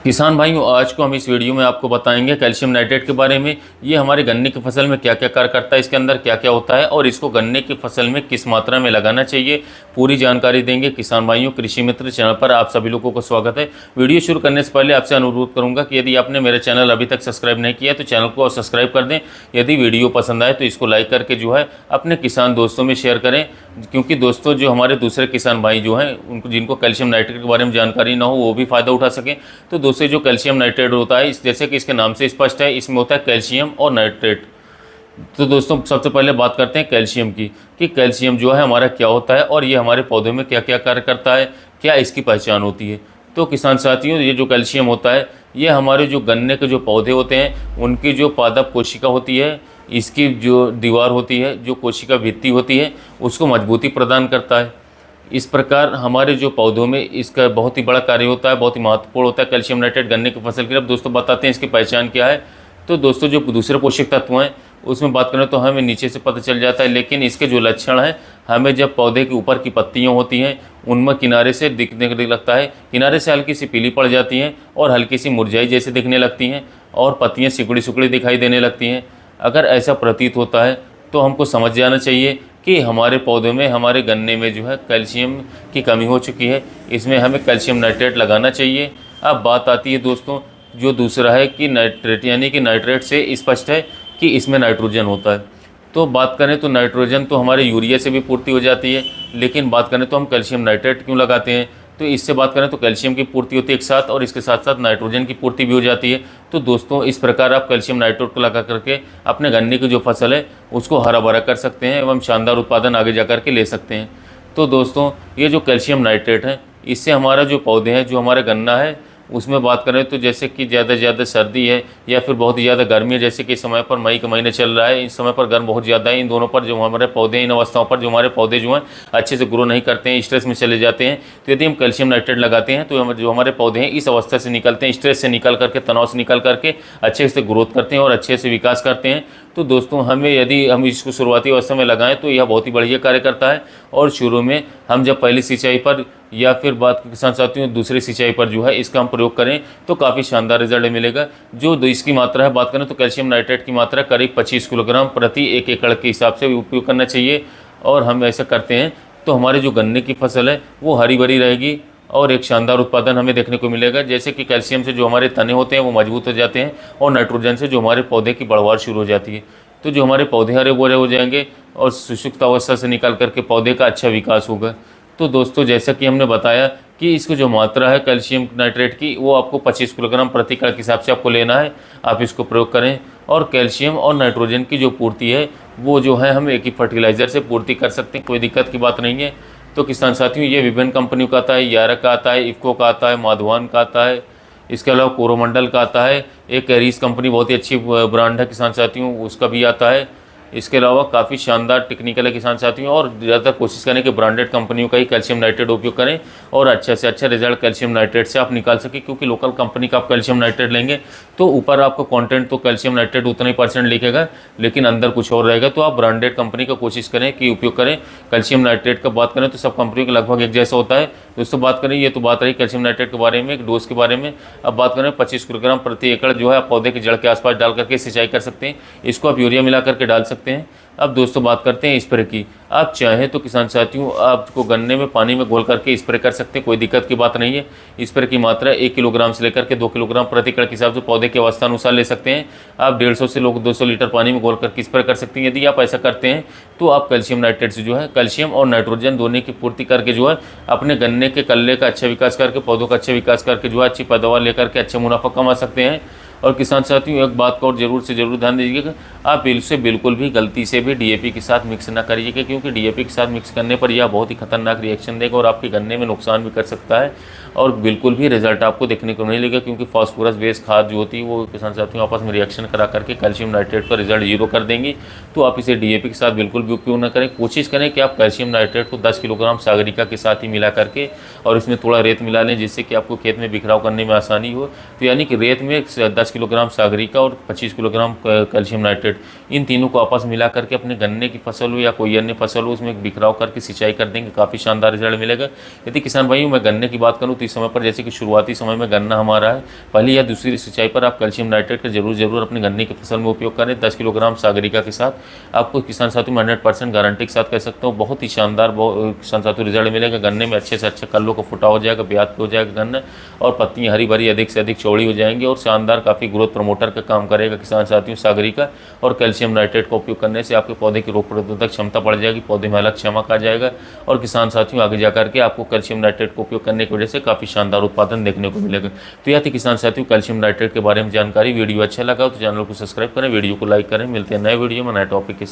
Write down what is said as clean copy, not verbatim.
किसान भाइयों, आज को हम इस वीडियो में आपको बताएंगे कैल्शियम नाइट्रेट के बारे में। ये हमारे गन्ने की फसल में क्या क्या कार्य करता है, इसके अंदर क्या क्या होता है और इसको गन्ने की फसल में किस मात्रा में लगाना चाहिए, पूरी जानकारी देंगे। किसान भाइयों, कृषि मित्र चैनल पर आप सभी लोगों को स्वागत है। वीडियो शुरू करने से पहले आपसे अनुरोध करूंगा कि यदि आपने मेरे चैनल अभी तक सब्सक्राइब नहीं किया तो चैनल को सब्सक्राइब कर दें। यदि वीडियो पसंद आए तो इसको लाइक करके जो है अपने किसान दोस्तों में शेयर करें, क्योंकि दोस्तों जो हमारे दूसरे किसान भाई जो हैं उनको जिनको कैल्शियम नाइट्रेट के बारे में जानकारी ना हो वो भी फ़ायदा उठा सकें। तो दोस्तों, जो कैल्शियम नाइट्रेट होता है, जैसे कि इसके नाम से स्पष्ट है, इसमें होता है कैल्शियम और नाइट्रेट। तो दोस्तों, सबसे पहले बात करते हैं कैल्शियम की, कि कैल्शियम जो है हमारा क्या होता है और ये हमारे पौधों में क्या क्या कार्य करता है, क्या इसकी पहचान होती है। तो किसान साथियों, ये जो कैल्शियम होता है ये हमारे जो गन्ने के जो पौधे होते हैं उनकी जो पादप कोशिका होती है, इसकी जो दीवार होती है, जो कोशिका भित्ति होती है, उसको मजबूती प्रदान करता है। इस प्रकार हमारे जो पौधों में इसका बहुत ही बड़ा कार्य होता है, बहुत ही महत्वपूर्ण होता है कैल्शियम नाइट्रेट गन्ने की फसल के लिए। अब दोस्तों बताते हैं इसकी पहचान क्या है। तो दोस्तों, जो दूसरे पोषक तत्व हैं उसमें बात करें तो हमें नीचे से पता चल जाता है, लेकिन इसके जो लक्षण हैं हमें जब पौधे के ऊपर की पत्तियां होती हैं उनमें किनारे से दिखने लगता है, किनारे से हल्की सी पीली पड़ जाती हैं और हल्की सी मुरझाई जैसे दिखने लगती हैं और पत्तियां सिकुड़ी सिकुड़ी दिखाई देने लगती हैं। अगर ऐसा प्रतीत होता है तो हमको समझ जाना चाहिए कि हमारे पौधों में, हमारे गन्ने में जो है कैल्शियम की कमी हो चुकी है, इसमें हमें कैल्शियम नाइट्रेट लगाना चाहिए। अब बात आती है दोस्तों, जो दूसरा है कि नाइट्रेट, यानी कि नाइट्रेट से स्पष्ट है कि इसमें नाइट्रोजन होता है। तो बात करें तो नाइट्रोजन तो हमारे यूरिया से भी पूर्ति हो जाती है, लेकिन बात करें तो हम कैल्शियम नाइट्रेट क्यों लगाते हैं, तो इससे बात करें तो कैल्शियम की पूर्ति होती है एक साथ, और इसके साथ साथ नाइट्रोजन की पूर्ति भी हो जाती है। तो दोस्तों, इस प्रकार आप कैल्शियम नाइट्रेट को लगा करके अपने गन्ने की जो फसल है उसको हरा भरा कर सकते हैं एवं शानदार उत्पादन आगे जा करके ले सकते हैं। तो दोस्तों, ये जो कैल्शियम नाइट्रेट है इससे हमारा जो पौधे हैं, जो हमारा गन्ना है, उसमें बात करें तो जैसे कि ज़्यादा से ज़्यादा सर्दी है या फिर बहुत ही ज़्यादा गर्मी है, जैसे कि इस समय पर मई का महीने चल रहा है, इस समय पर गर्म बहुत ज़्यादा है। इन दोनों पर जो हमारे पौधे, इन अवस्थाओं पर जो हमारे पौधे जो हैं अच्छे से ग्रो नहीं करते हैं, स्ट्रेस में चले जाते हैं। तो यदि हम कैल्शियम नाइट्रेट लगाते हैं तो जो हमारे पौधे हैं इस अवस्था से निकलते हैं, स्ट्रेस से निकल करके, तनाव से निकल करके अच्छे से ग्रोथ करते हैं और अच्छे से विकास करते हैं। तो दोस्तों, हमें यदि हम इसको शुरुआती अवस्था में लगाएं तो यह बहुत ही बढ़िया कार्य करता है। और शुरू में हम जब पहली सिंचाई पर या फिर बात किसान साथियों दूसरी सिंचाई पर जो है इसका हम प्रयोग करें तो काफ़ी शानदार रिजल्ट मिलेगा। जो इसकी मात्रा है, बात करें तो कैल्शियम नाइट्रेट की मात्रा करीब 25 किलोग्राम प्रति 1 एकड़ के हिसाब से उपयोग करना चाहिए। और हम ऐसा करते हैं तो हमारे जो गन्ने की फसल है वो हरी भरी रहेगी और एक शानदार उत्पादन हमें देखने को मिलेगा। जैसे कि कैल्शियम से जो हमारे तने होते हैं वो मजबूत हो जाते हैं और नाइट्रोजन से जो हमारे पौधे की बढ़वार शुरू हो जाती है, तो जो हमारे पौधे हरे भरे हो जाएंगे और सुषुप्त अवस्था से निकल करके पौधे का अच्छा विकास होगा। तो दोस्तों, जैसा कि हमने बताया कि इसकी जो मात्रा है कैल्शियम नाइट्रेट की वो आपको 25 किलोग्राम प्रति एकड़ के हिसाब से आपको लेना है। आप इसको प्रयोग करें और कैल्शियम और नाइट्रोजन की जो पूर्ति है वो जो है हम एक ही फर्टिलाइज़र से पूर्ति कर सकते हैं, कोई दिक्कत की बात नहीं है। तो किसान साथियों, ये विभिन्न कंपनियों का आता है, यारा का आता है, इफ्को का आता है, माधवान का आता है, इसके अलावा कोरोमंडल का आता है, एक कैरीज कंपनी बहुत ही अच्छी ब्रांड है किसान साथियों, उसका भी आता है। इसके अलावा काफ़ी शानदार टेक्निकल है किसान साथियों, और ज़्यादातर कोशिश करें कि ब्रांडेड कंपनियों का ही कैल्शियम नाइट्रेट उपयोग करें और अच्छा से अच्छा रिजल्ट कैल्शियम नाइट्रेट से आप निकाल सकें। क्योंकि लोकल कंपनी का आप कैल्शियम नाइट्रेट लेंगे तो ऊपर आपका कंटेंट तो कैल्शियम नाइट्रेट उतना ही % लिखेगा, लेकिन अंदर कुछ और रहेगा। तो आप ब्रांडेड कंपनी का कोशिश करें कि उपयोग करें। कैल्शियम नाइट्रेट का बात करें तो सब कंपनियों के लगभग एक जैसा होता है। दोस्तों, बात करें, ये तो बात रही कैल्शियम नाइट्रेट के बारे में, एक डोज के बारे में। अब बात करें 25 किलोग्राम प्रति एकड़ जो है आप पौधे की जड़ के आसपास डाल करके सिंचाई कर सकते हैं। इसको आप यूरिया मिला करके डाल सकते हैं। अब दोस्तों, बात करते हैं स्प्रे की। आप चाहें तो किसान साथियों आपको गन्ने में पानी में घोल करके स्प्रे कर सकते हैं, कोई दिक्कत की बात नहीं है। स्प्रे की मात्रा 1 किलोग्राम से लेकर के 2 किलोग्राम प्रति एकड़ के हिसाब से पौधे के अवस्था अनुसार ले सकते हैं। आप 150 से 200 लीटर पानी में घोल करके स्प्रे कर सकते हैं। यदि आप ऐसा करते हैं तो आप कैल्शियम नाइट्रेट से जो है कैल्शियम और नाइट्रोजन दोनों की पूर्ति करके जो है अपने गन्ने के कल्ले का अच्छा विकास करके, पौधों का अच्छा विकास करके जो है अच्छी पैदावार लेकर के अच्छा मुनाफा कमा सकते हैं। और किसान साथियों, एक बात का और ज़रूर से ज़रूर ध्यान दीजिएगा, आप इसे बिल्कुल भी गलती से भी डीएपी के साथ मिक्स ना करिएगा, क्योंकि डीएपी के साथ मिक्स करने पर यह बहुत ही खतरनाक रिएक्शन देगा और आपके गन्ने में नुकसान भी कर सकता है और बिल्कुल भी रिजल्ट आपको देखने को नहीं मिलेगा। क्योंकि फास्फोरस बेस्ड खाद जो होती है वो किसान साथियों आपस में रिएक्शन करा करके कैल्शियम नाइट्रेट का रिजल्ट 0 कर देंगी। तो आप इसे डीएपी के साथ बिल्कुल भी उपयोग न करें। कोशिश करें कि आप कैल्शियम नाइट्रेट को 10 किलोग्राम सागरिका के साथ ही मिला करके और इसमें थोड़ा रेत मिला लें, जिससे कि आपको खेत में बिखराव करने में आसानी हो। तो यानी कि रेत में 10 किलोग्राम सागरिका और 25 किलोग्राम कैल्शियम नाइट्रेट, इन तीनों को आपस मिला करके अपने गन्ने की फसल हो या कोई अन्य फसल हो उसमें बिखराव करके सिंचाई कर देंगे, काफ़ी शानदार रिजल्ट मिलेगा। यदि किसान भाइयों मैं गन्ने की बात करूँ उसी समय पर, जैसे कि शुरुआती समय में गन्ना हमारा है, पहली या दूसरी सिंचाई पर आप कैल्शियम नाइट्रेट का जरूर अपने गन्ने की फसल में उपयोग करें। 10 किलोग्राम सागरिका के साथ आपको किसान साथियों में 100% गारंटी के साथ कह सकता हूँ बहुत ही शानदार किसान साथियों रिजल्ट मिलेगा। गन्ने में अच्छे से अच्छे कल्लों का फुटा हो जाएगा, ब्यात पे हो जाएगा गन्ना, और पत्तियाँ हरी भरी अधिक से अधिक चौड़ी हो जाएंगी और शानदार काफ़ी ग्रोथ प्रमोटर का काम करेगा किसान साथियों सागरिका। और कैल्शियम नाइट्रेट का उपयोग करने से आपके पौधे की रोग प्रतिरोधक क्षमता बढ़ जाएगी, पौधे में अलग चमक आ जाएगा, और किसान साथियों आगे जाकर के आपको कैल्शियम नाइट्रेट का उपयोग करने की वजह से काफ़ी शानदार उत्पादन देखने को मिलेगा। तो यह थी किसान साथियों कैल्शियम नाइट्रेट के बारे में जानकारी। वीडियो अच्छा लगा तो चैनल को सब्सक्राइब करें, वीडियो को लाइक करें। मिलते हैं नए वीडियो में नए टॉपिक के साथ।